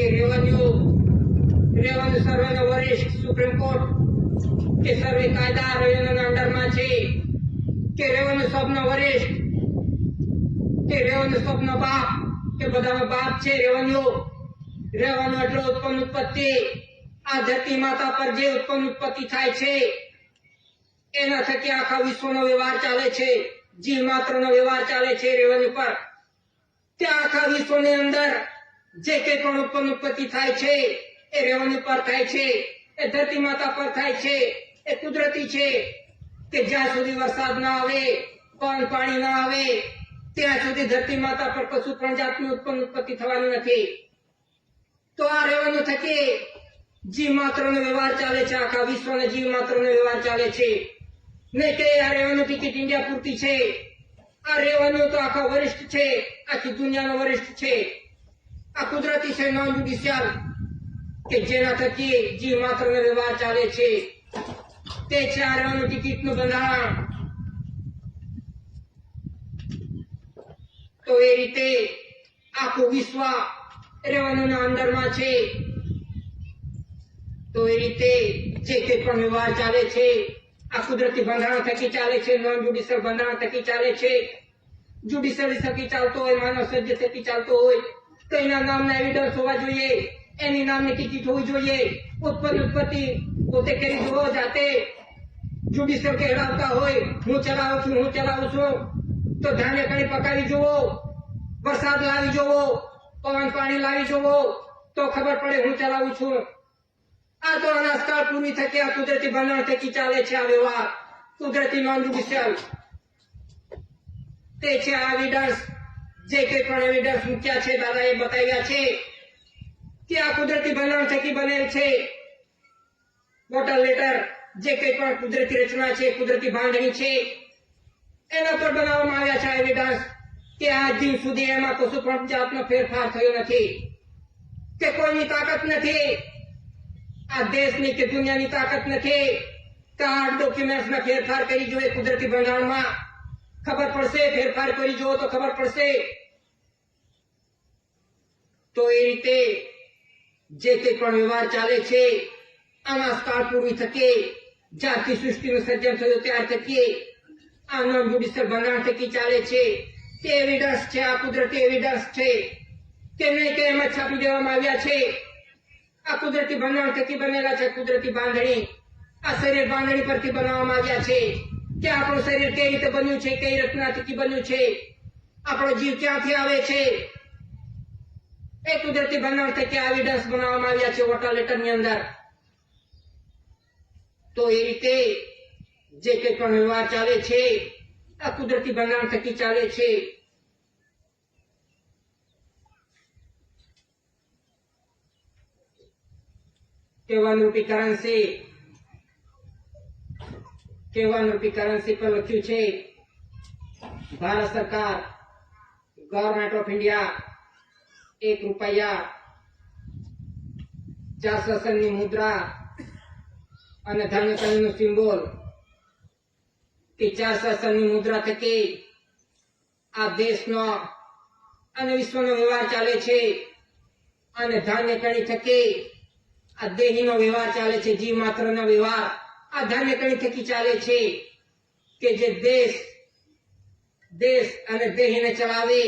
કે રેવન્યુ સર્વેનો વરિષ્ઠ supreme court કે સર્વે કાયદા રેવન્યુના અંડરમાં છે કે રેવન્યુ સબનો વરિષ્ઠ કે રેવન્યુ સબનો બાપ કે બધાનો બાપ છે રેવન્યુ એટલે ઉત્પન્ન ઉત્પત્તિ આ ધરતી માતા પર જે ઉત્પન્ન ઉત્પત્તિ થાય છે એના થકી આખા વિશ્વનો વ્યવહાર ચાલે છે જીવ માત્રનો વ્યવહાર ચાલે છે રેવન્યુ પર ત્યાં આખા વિશ્વની અંદર જે કંઈ પણ ઉત્પન્ન ઉત્પત્તિ થાય છે એ રેવન્યુ પર થાય છે એ ધરતી માતા પર થાય છે એ કુદરતી છે કે જ્યાં સુધી વરસાદ ના આવે પવન પાણી ના આવે ત્યાં સુધી ધરતી માતા પર કશું પણ જાતની ઉત્પન્ન ઉત્પત્તિ થવાની નથી તો આ રેવન્યુ થકી જીવ માત્રનો વ્યવહાર ચાલે છે આખા વિશ્વના જીવ માત્રનો વ્યવહાર ચાલે છે ને કે આ રેવન્યુ ટિકિટ ઇન્ડિયા પૂરતી છે આ રેવન્યુ તો આખા વરિષ્ઠ છે આખી દુનિયાનો વરિષ્ઠ છે આ કુદરતી છે નોન જ્યુડિશિયલ કે જેના થકી જીવ માત્રનો વ્યવહાર ચાલે છે તે છે આ રેવન્યુ ટિકિટનું બંધારણ તો એ રીતે આખું વિશ્વ રેવન્યુના અંડરમાં છે તો એ રીતે જે કંઈ પણ વ્યવહાર ચાલે છે આ કુદરતી બંધારણ થકી ચાલે છે નોન જ્યુડિશિયલ બંધારણ થકી ચાલે છે જ્યુડિશિયલી થકી ચાલતો હોય માનવ સર્જિત થકી ચાલતો હોય તો એના નામના એવિડન્સ હોવા જોઈએ એની નામની ટિકિટ હોવી જોઈએ ઉત્પન્ન ઉત્પત્તિ પોતે કરી જુઓ જાતે જ્યુડિશિયલ કહેવાતા હોય હું ચલાવું છું તો ધાન્ય કણી પકાવી જુઓ વરસાદ લાવી જુઓ પવન પાણી લાવી જુઓ તો ખબર પડે હું ચલાવું છું આ તો અનાજકાળ પૂરી થકી આ કુદરતી બંધારણ થકી ચાલે છે આ વ્યવહાર કુદરતી નોન જ્યુડિશિયલ તે છે આ એવિડન્સ જે કંઈ પણ એવિડન્સ મૂક્યા છે દાદાએ બતાવ્યા છે કે આ કુદરતી બંધારણ થકી બનેલ છે વોટર લેટર જે કંઈ પણ કુદરતી રચના છે કુદરતી બાંધણી છે એના પર બનાવવામાં આવ્યા છે એવિડન્સ કે આજ દિન સુધી એમાં કશું પણ જાતનો ફેરફાર થયો નથી કે કોઈની તાકાત નથી આ દેશની કે દુનિયાની તાકાત નથી કે આ ડોક્યુમેન્ટ્સમાં ફેરફાર કરી જોઈએ કુદરતી બંધારણમાં ખબર પડશે ફેરફાર કરી જુઓ તો ખબર પડશે તો એ રીતે જે કંઈ પણ વ્યવહાર ચાલે છે અનાજકાળ પૂરી થકી જ્યારથી સૃષ્ટિનું સર્જન થયું ત્યાર થકી આ નોન જ્યુડિશિયલ બંધારણ થકી ચાલે છે તે એવિડન્સ છે આ કુદરતી એવિડન્સ છે કે નહીં કે એમાં છાપી દેવામાં આવ્યા છે આ કુદરતી બંધારણ થકી બનેલા છે કુદરતી બાંધણી આ શરીર બાંધણી પરથી બનાવવામાં આવ્યા છે કે આપણું શરીર કઈ રીતે બન્યું છે કઈ રચના થકી બન્યું છે આપણો જીવ ક્યાંથી આવે છે એ કુદરતી બંધારણ થકી એવિડન્સ બનાવવામાં આવ્યા છે વોટર લેટરની અંદર તો એ રીતે જે કંઈ પણ વ્યવહાર ચાલે છે આ કુદરતી બંધારણ થકી ચાલે છે કહેવાનું રૂપી કરન્સી પર લખ્યું છે ભારત સરકાર ગવર્મેન્ટ ઓફ ઇન્ડિયા ₹1 4 શાસનની મુદ્રા અને ધાન્ય કણીનું સિમ્બોલ કે 4 શાસનની મુદ્રા થકી આ દેશનો અને વિશ્વનો વ્યવહાર ચાલે છે અને ધાન્ય કણી થકી આ દેહીનો વ્યવહાર ચાલે છે જીવ માત્રનો વ્યવહાર આ ધાન્ય કણી થકી ચાલે છે કે જે દેશ અને દેહીને ચલાવે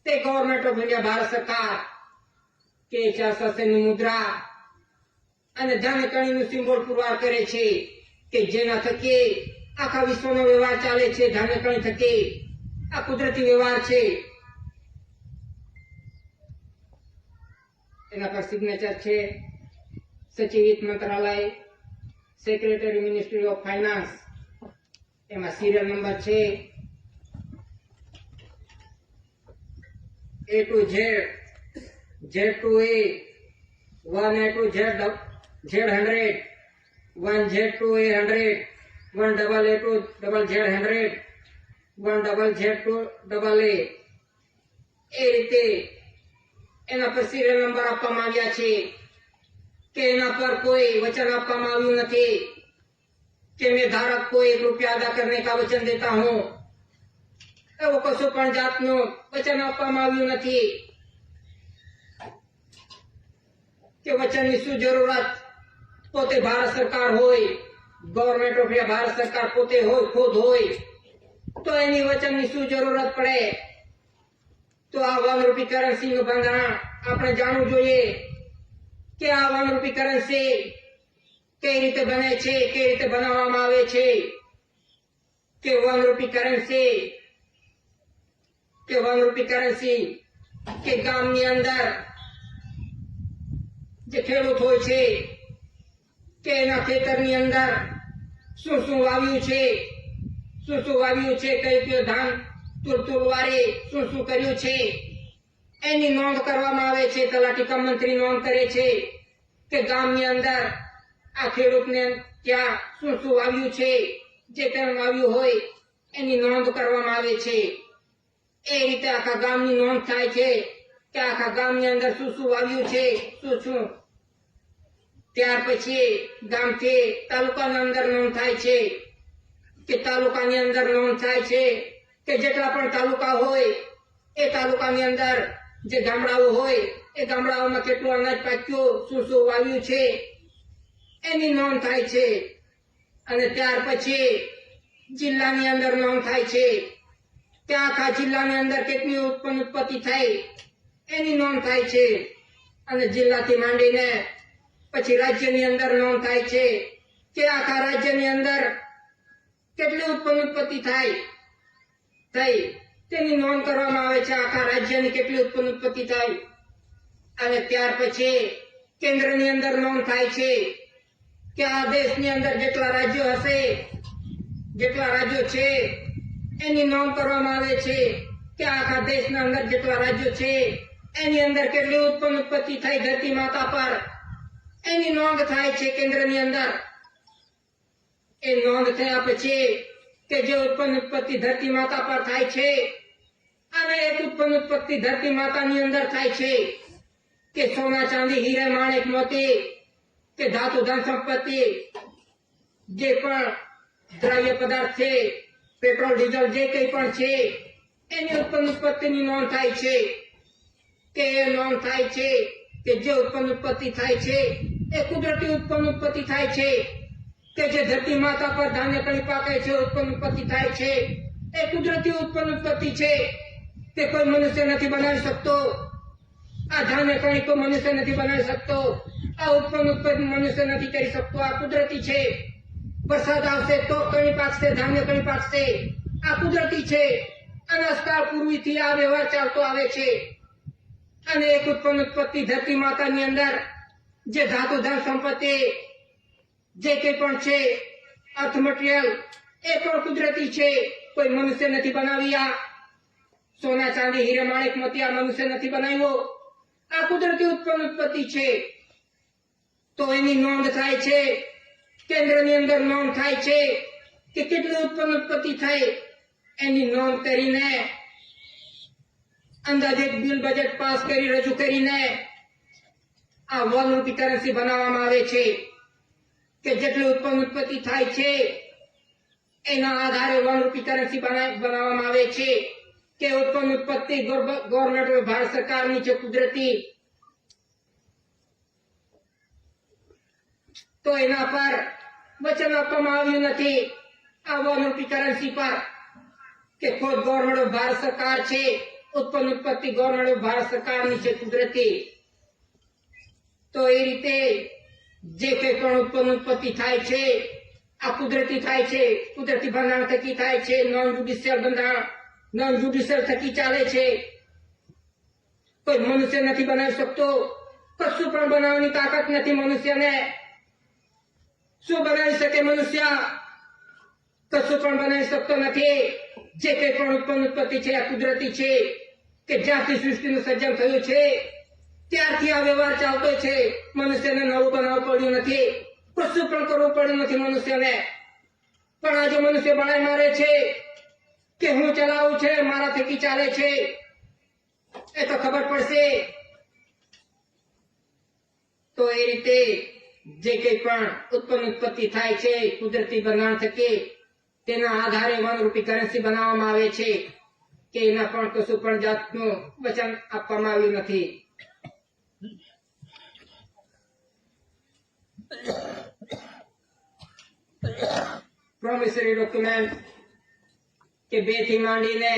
તે ગવર્મેન્ટ ઓફ ઇન્ડિયા ભારત સરકાર કે 4 શાસનની મુદ્રા અને ધાન્ય કણીનું સિમ્બોલ પુરવાર કરે છે કે જેના થકી આખા વિશ્વનો વ્યવહાર ચાલે છે ધાન્ય કણી થકી આ કુદરતી વ્યવહાર છે એના પર સિગ્નેચર છે સચિવ વિત્ત મંત્રાલય સેક્રેટરી મિનિસ્ટ્રી ઓફ ફાઇનાન્સ એમાં સિરિયલ નંબર છે A to Z Z to A 1A to Z Z100 1Z to A100 1AA to Z100 1ZZ to AA એ રીતે એના પર સિરિયલ નંબર આપવામાં આવ્યા છે કે એના પર કોઈ વચન આપવામાં આવ્યું નથી કે મેં धारक को ₹1 अदा करने का वचन देता हूं એવો કશું પણ જાતનું વચન આપવામાં આવ્યું નથી કે વચનની શું જરૂરત? પોતે ભારત સરકાર હોય, ગવર્મેન્ટ ઓફ ઇન્ડિયા ભારત સરકાર પોતે હોય, ખુદ હોય, તો એની વચનની શું જરૂરત પડે? તો આ વન રૂપી કરન્સી નું બંધારણ આપણે જાણવું જોઈએ કે આ વન રૂપી કરન્સી કઈ રીતે બને છે, કઈ રીતે બનાવવામાં આવે છે. કે વન રૂપી કરન્સી કે ગામની અંદર જે ખેડૂત હોય છે કે એના ખેતરની અંદર શું શું વાવ્યું છે, કઈ કયું ધાન તુલવારે શું શું કર્યું છે, એની નોંધ કરવામાં આવે છે. તલાટી કમ મંત્રી નોંધ કરે છે કે ગામની અંદર આ ખેડૂતને ત્યાં શું શું વાવ્યું છે, જે કંઈ વાવ્યું હોય એની નોંધ કરવામાં આવે છે. એ રીતે આખા ગામની નોંધ થાય છે કે આખા ગામની અંદર શું શું વાવ્યું છે, શું. ત્યાર પછી ગામથી તાલુકાની અંદર નોંધ થાય છે કે તાલુકાની અંદર નોંધ થાય છે કે જેટલા પણ તાલુકા હોય એ તાલુકાની અંદર જે ગામડાઓ હોય એ ગામડાઓમાં કેટલું અનાજ પાક્યું, શું વાવ્યું છે એની નોંધ થાય છે. અને ત્યાર પછી જિલ્લાની અંદર નોંધ થાય છે કે આખા જિલ્લાની અંદર કેટલી ઉત્પત્તિ થઈ એની નોંધ થાય છે. અને જિલ્લાથી માંડીને પછી રાજ્યની અંદર નોંધ થાય છે કે આખા રાજ્યની અંદર કેટલી ઉત્પત્તિ થઈ તેની નોંધ કરવામાં આવે છે. આખા રાજ્યની કેટલી ઉત્પત્તિ થઈ. અને ત્યાર પછી કેન્દ્રની અંદર નોંધ થાય છે કે આ દેશની અંદર જેટલા રાજ્યો હશે, જેટલા રાજ્યો છે એની નોંધ કરવામાં આવે છે કે આખા દેશના અંદર જેટલા રાજ્યો છે એની અંદર કેટલી ઉત્પત્તિ થઈ ધરતી માતા પર એની નોંધ થાય છે કેન્દ્રની અંદર. એ નોંધ થયા પછી કે જે ઉત્પત્તિ ધરતી માતા પર થાય છે અને એક ઉત્પત્તિ ધરતી માતાની અંદર થાય છે કે સોના ચાંદી હીરે માણેક મોતી કે ધાતુ ધન સંપત્તિ જે પણ દ્રવ્ય પદાર્થ છે, પેટ્રોલ ડીઝલ જે કંઈ પણ છે એની ઉત્પત્તિની નોંધ થાય છે. કે એ નોંધ થાય છે કે જે ઉત્પત્તિ થાય છે એ કુદરતી ઉત્પત્તિ થાય છે કે જે ધરતી માતા પર ધાન્ય કણી પાકે છે, ઉત્પત્તિ થાય છે એ કુદરતી ઉત્પત્તિ છે કે કોઈ મનુષ્ય નથી બનાવી શકતો. આ ધાન્ય કણી કોઈ મનુષ્ય નથી બનાવી શકતો, આ ઉત્પત્તિ મનુષ્ય નથી કરી શકતો. આ કુદરતી છે. વરસાદ આવશે તો કણી પાકશે, ધાન્ય કણી પાકશે. આ કુદરતી છે. અનાજકાળ પૂર્વીથી આ વ્યવહાર ચાલતો આવે છે. અને એક ઉત્પત્તિ ધરતી માતાની અંદર જે ધાતુ ધન સંપત્તિ જે કંઈ પણ છે, અર્થ મટીરિયલ, એ પણ કુદરતી છે. કોઈ મનુષ્ય નથી બનાવી. આ સોના ચાંદી હીરે માણેક મોતી આ મનુષ્ય નથી બનાવ્યો. આ કુદરતી ઉત્પત્તિ છે. તો એની નોંધ થાય છે. કેન્દ્રની અંદર નોંધ થાય છે કે કેટલી ઉત્પત્તિ થઈ એની નોંધ કરીને અંદાજિત બિલ બજેટ પાસ કરી રજૂ કરીને આ વન રૂપી કરન્સી બનાવવામાં આવે છે કે જેટલી ઉત્પત્તિ થાય છે એના આધારે વન રૂપી કરન્સી બનાવવામાં આવે છે કે ઉત્પત્તિ ગવર્મેન્ટ ભારત સરકારની છે કુદરતી. તો એના પર વચન આપવામાં આવ્યું નથી આ વન રૂપી કરન્સી પર કે ખુદ ગવર્મેન્ટ ભારત સરકાર છે, ઉત્પત્તિ ગવર્મેન્ટ ભારત સરકારની છે કુદરતી. તો એ રીતે જે કંઈ પણ ઉત્પત્તિ થાય છે આ કુદરતી થાય છે, કુદરતી બંધારણ થકી થાય છે. નોન જ્યુડિશિયલ બંધારણ, નોન જ્યુડિશિયલ થકી ચાલે છે. કોઈ મનુષ્ય નથી બનાવી શકતો. કશું પણ બનાવવાની તાકાત નથી મનુષ્યને. શું બનાવી શકે મનુષ્ય? કશું પણ બનાવી શકતો નથી. જે કંઈ પણ ઉત્પત્તિ છે આ કુદરતી છે કે જ્યારથી સૃષ્ટિનું સર્જન થયું છે ત્યારથી આ વ્યવહાર ચાલતો છે. મનુષ્યને નવું બનાવવું પડ્યું નથી, કશું પણ કરવું પડ્યું નથી મનુષ્યને. પણ આજે મનુષ્ય બળાઈ મારે છે કે હું ચલાવું છે, મારા થકી ચાલે છે. એ તો ખબર પડશે. તો એ રીતે જે કંઈ પણ ઉત્પત્તિ થાય છે કુદરતી બંધારણ થકી તેના આધારે વન રૂપી કરન્સી બનાવવામાં આવે છે કે એના પણ કશું પણ જાતનું વચન આપવામાં આવ્યું નથી. પ્રોમિસરી ડોક્યુમેન્ટ કે 2 થી માંડીને